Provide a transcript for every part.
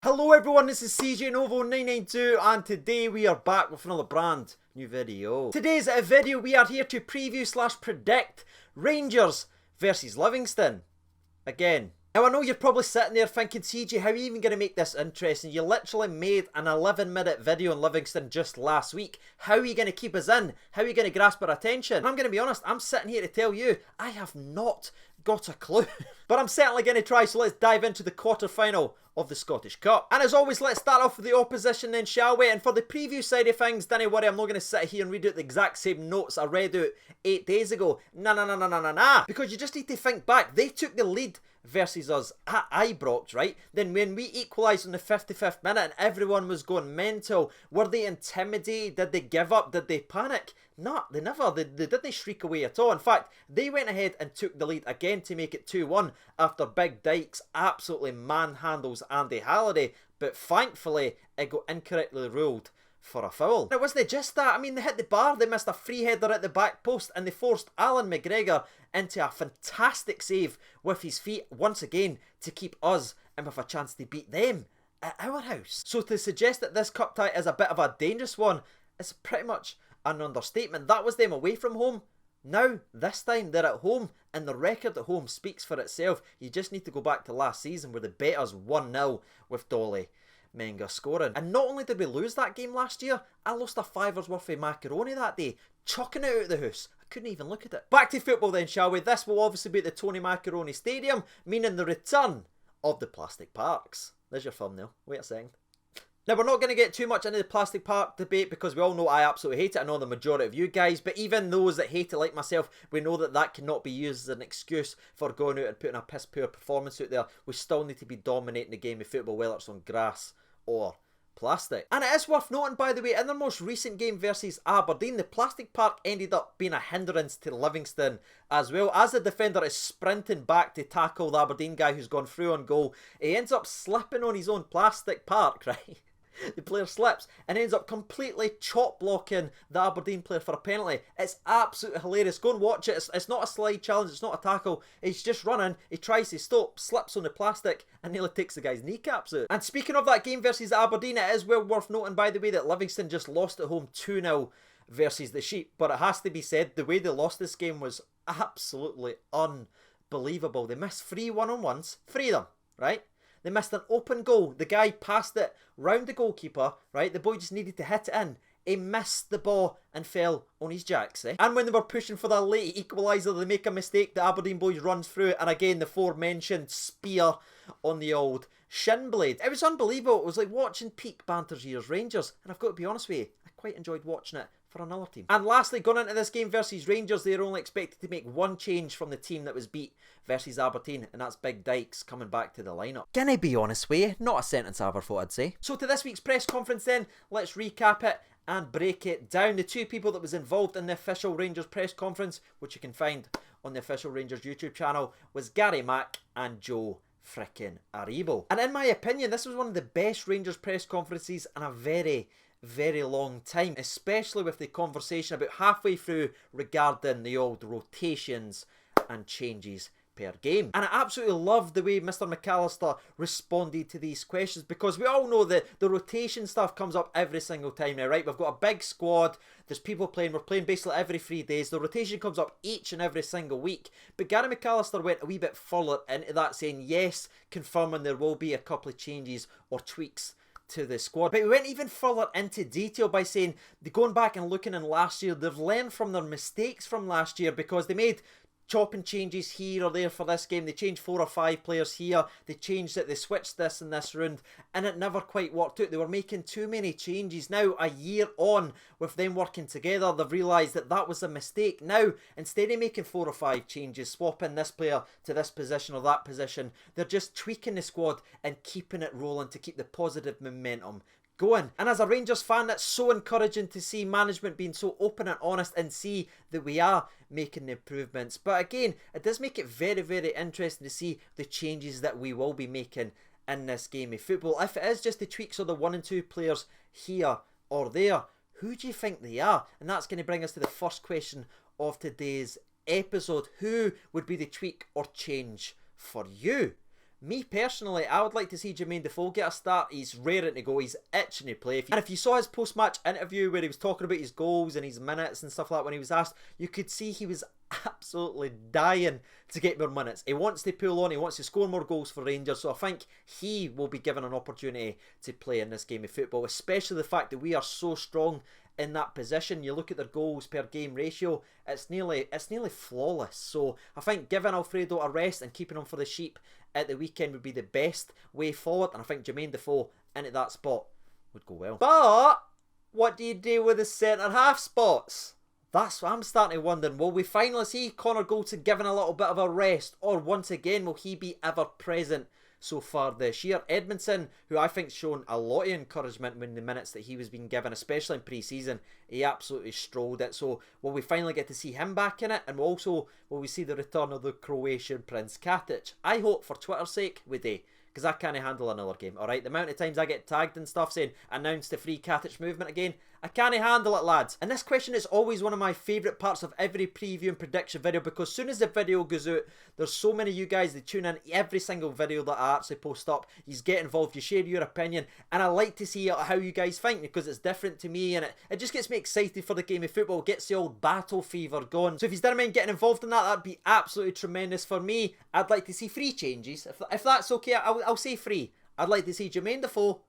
Hello everyone, this is CJ Novo 992 and today we are back with another brand new video. Today's video we are here to preview / predict Rangers versus Livingston. Again. Now I know you're probably sitting there thinking, CJ, how are you even going to make this interesting? You literally made an 11-minute video on Livingston just last week. How are you going to keep us in? How are you going to grasp our attention? And I'm going to be honest, I'm sitting here to tell you, I have not got a clue. But I'm certainly going to try, so let's dive into the quarter-final of the Scottish Cup. And as always, let's start off with the opposition then, shall we? And for the preview side of things, don't worry, I'm not going to sit here and read out the exact same notes I read out 8 days ago. Nah. Because you just need to think back. They took the lead versus us at Ibrox, right? Then when we equalised in the 55th minute and everyone was going mental, were they intimidated? Did they give up? Did they panic? No, they never. They didn't shriek away at all. In fact, they went ahead and took the lead again to make it 2-1 after Big Dykes absolutely manhandles Andy Halliday. But thankfully, it got incorrectly ruled for a foul. Now, wasn't it just that? I mean, they hit the bar, they missed a free header at the back post, and they forced Alan McGregor into a fantastic save with his feet once again to keep us in with a chance to beat them at our house. So to suggest that this cup tie is a bit of a dangerous one is pretty much an understatement. That was them away from home. Now, this time, they're at home, and the record at home speaks for itself. You just need to go back to last season where they bet us 1-0 with Dolly Menga scoring. And not only did we lose that game last year, I lost a fiver's worth of macaroni that day, chucking it out of the house. I couldn't even look at it. Back to football then, shall we? This will obviously be at the Tony Macaroni Stadium, meaning the return of the plastic parks. There's your thumbnail. Wait a second. Now, we're not going to get too much into the plastic park debate because we all know I absolutely hate it. I know the majority of you guys, but even those that hate it like myself, we know that that cannot be used as an excuse for going out and putting a piss poor performance out there. We still need to be dominating the game of football, whether it's on grass or plastic. And it is worth noting, by the way, in their most recent game versus Aberdeen, the plastic park ended up being a hindrance to Livingston as well. As the defender is sprinting back to tackle the Aberdeen guy who's gone through on goal, he ends up slipping on his own plastic park, right? The player slips and ends up completely chop blocking the Aberdeen player for a penalty. It's absolutely hilarious. Go and watch it. It's not a slide challenge. It's not a tackle. He's just running. He tries to stop, slips on the plastic and nearly takes the guy's kneecaps out. And speaking of that game versus Aberdeen, it is well worth noting, by the way, that Livingston just lost at home 2-0 versus the Sheep. But it has to be said, the way they lost this game was absolutely unbelievable. They missed 3 one-on-ones. 3 of them, right? They missed an open goal. The guy passed it round the goalkeeper, right? The boy just needed to hit it in. He missed the ball and fell on his jacks, eh? And when they were pushing for that late equaliser, they make a mistake. The Aberdeen boys runs through, and again, the aforementioned spear on the old shin blade. It was unbelievable. It was like watching peak Banter's Years Rangers. And I've got to be honest with you, I quite enjoyed watching it for another team. And lastly, going into this game versus Rangers, they're only expected to make one change from the team that was beat versus Aberdeen, and that's Big Dykes coming back to the lineup. Can I be honest with you? Not a sentence I ever thought I'd say. So to this week's press conference then, let's recap it and break it down. The two people that was involved in the official Rangers press conference, which you can find on the official Rangers YouTube channel, was Gary Mack and Joe frickin' Aribo. And in my opinion, this was one of the best Rangers press conferences in a very long time, especially with the conversation about halfway through regarding the old rotations and changes per game. And I absolutely love the way Mr. McAllister responded to these questions, because we all know that the rotation stuff comes up every single time now, right? We've got a big squad, there's people playing, we're playing basically every 3 days, the rotation comes up each and every single week. But Gary McAllister went a wee bit further into that, saying yes, confirming there will be a couple of changes or tweaks to the squad. But we went even further into detail by saying, going back and looking in last year, they've learned from their mistakes from last year, because they made chopping changes here or there for this game. They changed 4 or 5 players here. They changed it. They switched this and this round, and it never quite worked out. They were making too many changes. Now, a year on with them working together, they've realised that that was a mistake. Now, instead of making 4 or 5 changes, swapping this player to this position or that position, they're just tweaking the squad and keeping it rolling to keep the positive momentum going. And as a Rangers fan, that's so encouraging to see management being so open and honest and see that we are making the improvements. But again, it does make it very interesting to see the changes that we will be making in this game of football. If it is just the tweaks of the 1 and 2 players here or there, who do you think they are? And that's going to bring us to the first question of today's episode. Who would be the tweak or change for you? Me personally, I would like to see Jermaine Defoe get a start. He's raring to go. He's itching to play. And if you saw his post-match interview where he was talking about his goals and his minutes and stuff like that when he was asked, you could see he was absolutely dying to get more minutes. He wants to pull on. He wants to score more goals for Rangers. So I think he will be given an opportunity to play in this game of football, especially the fact that we are so strong in that position. You look at their goals per game ratio, it's nearly flawless. So I think giving Alfredo a rest and keeping him for the sheep at the weekend would be the best way forward, and I think Jermaine Defoe into that spot would go well. But what do you do with the centre half spots? That's what I'm starting to wonder. Will we finally see Connor Goldson given a little bit of a rest, or once again will he be ever present so far this year? Edmondson, who I think's shown a lot of encouragement when the minutes that he was being given, especially in pre-season, he absolutely strolled it. So will we finally get to see him back in it? And also, will we see the return of the Croatian Prince Katic? I hope for Twitter's sake we do, because I can't handle another game, alright? The amount of times I get tagged and stuff saying, announce the free Katic movement again, I can't handle it, lads. And this question is always one of my favourite parts of every preview and prediction video, because as soon as the video goes out, there's so many of you guys that tune in every single video that I actually post up. You get involved, you share your opinion, and I like to see how you guys think, because it's different to me, and it just gets me excited for the game of football, gets the old battle fever going. So if you didn't mind getting involved in that, that'd be absolutely tremendous for me. I'd like to see free changes. If that's okay, I'll say free. I'd like to see Jermaine Defoe,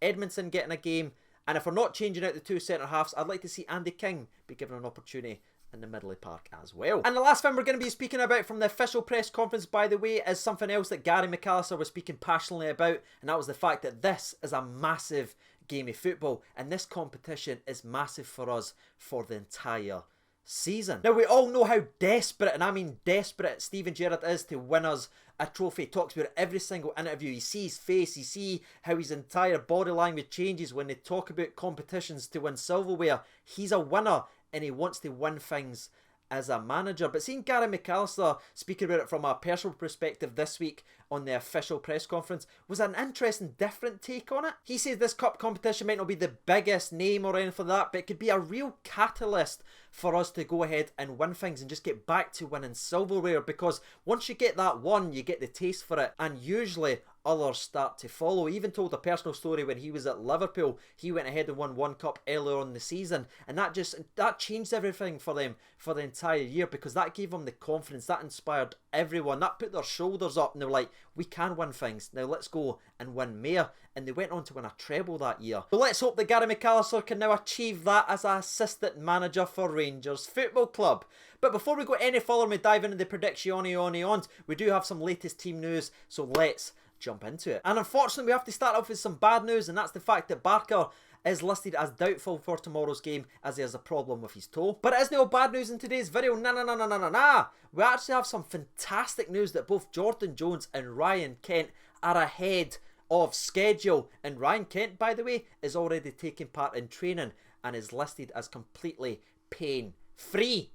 Edmondson getting a game, and if we're not changing out the two centre-halves, I'd like to see Andy King be given an opportunity in the middle of the park as well. And the last thing we're going to be speaking about from the official press conference, by the way, is something else that Gary McAllister was speaking passionately about, and that was the fact that this is a massive game of football, and this competition is massive for us for the entire season. Now, we all know how desperate, and I mean desperate, Steven Gerrard is to win us a trophy. He talks about it every single interview. You see his face, you see how his entire body language changes when they talk about competitions to win silverware. He's a winner and he wants to win things as a manager. But seeing Gary McAllister speaking about it from a personal perspective this week on the official press conference was an interesting, different take on it. He says this cup competition might not be the biggest name or anything like that, but it could be a real catalyst for us to go ahead and win things and just get back to winning silverware, because once you get that one, you get the taste for it, and usually others start to follow. He even told a personal story when he was at Liverpool. He went ahead and won one cup earlier on in the season, and that changed everything for them for the entire year, because that gave them the confidence, that inspired everyone, that put their shoulders up, and they were like, we can win things, now let's go and win more. And they went on to win a treble that year. So let's hope that Gary McAllister can now achieve that as an assistant manager for Rangers Football Club. But before we go any further and we dive into the predictions, we do have some latest team news, so let's jump into it. And unfortunately, we have to start off with some bad news, and that's the fact that Barker is listed as doubtful for tomorrow's game as he has a problem with his toe. But it isn't all bad news in today's video. Nah. We actually have some fantastic news that both Jordan Jones and Ryan Kent are ahead of schedule. And Ryan Kent, by the way, is already taking part in training and is listed as completely pain-free.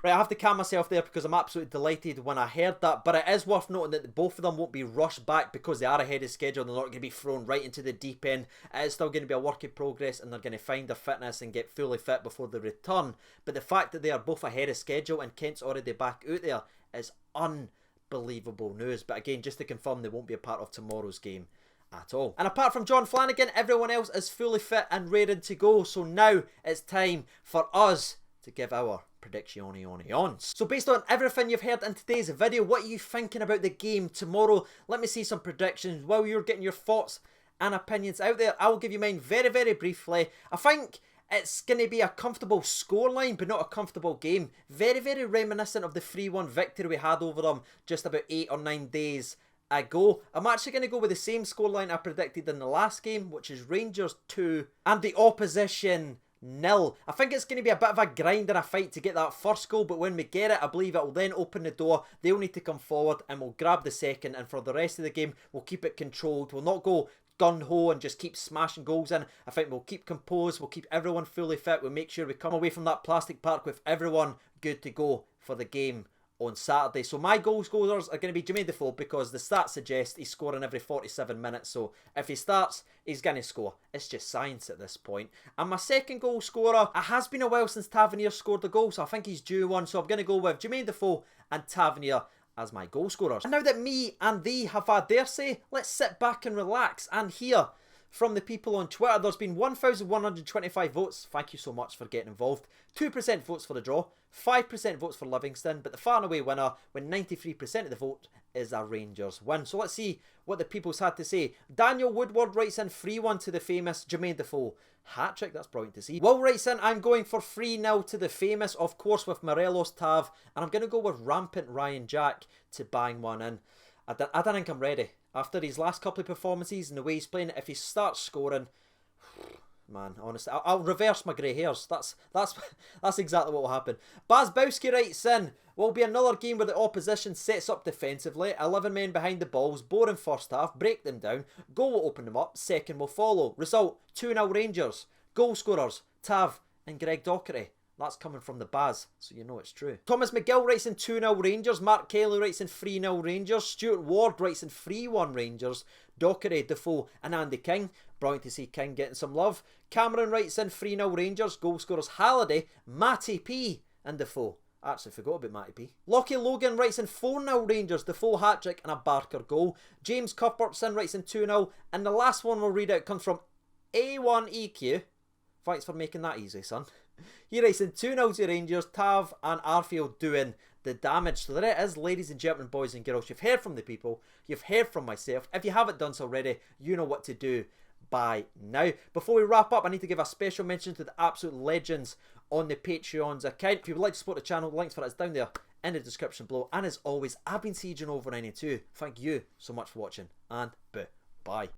Right, I have to calm myself there because I'm absolutely delighted when I heard that, but it is worth noting that both of them won't be rushed back because they are ahead of schedule. They're not going to be thrown right into the deep end. It is still going to be a work in progress, and they're going to find their fitness and get fully fit before they return. But the fact that they are both ahead of schedule and Kent's already back out there is unbelievable news. But again, just to confirm, they won't be a part of tomorrow's game at all. And apart from John Flanagan, everyone else is fully fit and ready to go. So now it's time for us to give our predictions. So based on everything you've heard in today's video, what are you thinking about the game tomorrow? Let me see some predictions while you're getting your thoughts and opinions out there. I will give you mine very, very briefly. I think it's going to be a comfortable scoreline, but not a comfortable game. Very, very reminiscent of the 3-1 victory we had over them just about 8 or 9 days ago. I'm actually going to go with the same scoreline I predicted in the last game, which is Rangers 2 and the opposition 0. I think it's going to be a bit of a grind and a fight to get that first goal, but when we get it, I believe it will then open the door. They'll need to come forward and we'll grab the second, and for the rest of the game, we'll keep it controlled. We'll not go gun-ho and just keep smashing goals in. I think we'll keep composed, we'll keep everyone fully fit, we'll make sure we come away from that plastic park with everyone good to go for the game on Saturday. So my goal scorers are going to be Jermaine Defoe, because the stats suggest he's scoring every 47 minutes. So if he starts, he's going to score. It's just science at this point. And my second goal scorer, it has been a while since Tavernier scored a goal, so I think he's due one. So I'm going to go with Jermaine Defoe and Tavernier as my goal scorers. And now that me and thee have had their say, let's sit back and relax and hear from the people on Twitter. There's been 1,125 votes. Thank you so much for getting involved. 2% votes for the draw, 5% votes for Livingston, but the far and away winner, when 93% of the vote is a Rangers win. So let's see what the people's had to say. Daniel Woodward writes in 3-1 to the famous Jermaine Defoe. Hat-trick, that's brilliant to see. Will writes in, I'm going for 3-0 to the famous, of course with Morelos, Tav, and I'm going to go with rampant Ryan Jack to bang one in. I don't think I'm ready. After his last couple of performances and the way he's playing, if he starts scoring, man, honestly, I'll reverse my grey hairs. That's exactly what will happen. Bazbowski writes in, will be another game where the opposition sets up defensively, 11 men behind the balls, boring first half, break them down, goal will open them up, second will follow. Result, 2-0 Rangers. Goal scorers, Tav and Greg Docherty. That's coming from the Baz, so you know it's true. Thomas McGill writes in 2-0 Rangers. Mark Kelly writes in 3-0 Rangers. Stuart Ward writes in 3-1 Rangers. Docherty, Defoe and Andy King. Brilliant to see King getting some love. Cameron writes in 3-0 Rangers. Goal scorers Halliday, Matty P and Defoe. I actually forgot about Matty P. Lockie Logan writes in 4-0 Rangers, Defoe hat-trick and a Barker goal. James Cuthbertson writes in 2-0. And the last one we'll read out comes from A1EQ. Thanks for making that easy, son. He writes in 2-0 to Rangers, Tav and Arfield doing the damage. So there it is, ladies and gentlemen, boys and girls. You've heard from the people. You've heard from myself. If you haven't done so already, you know what to do by now. Before we wrap up, I need to give a special mention to the absolute legends on the Patreon's account. If you would like to support the channel, the links for that is down there in the description below. And as always, I've been Sieging Over 92. Thank you so much for watching, and bye.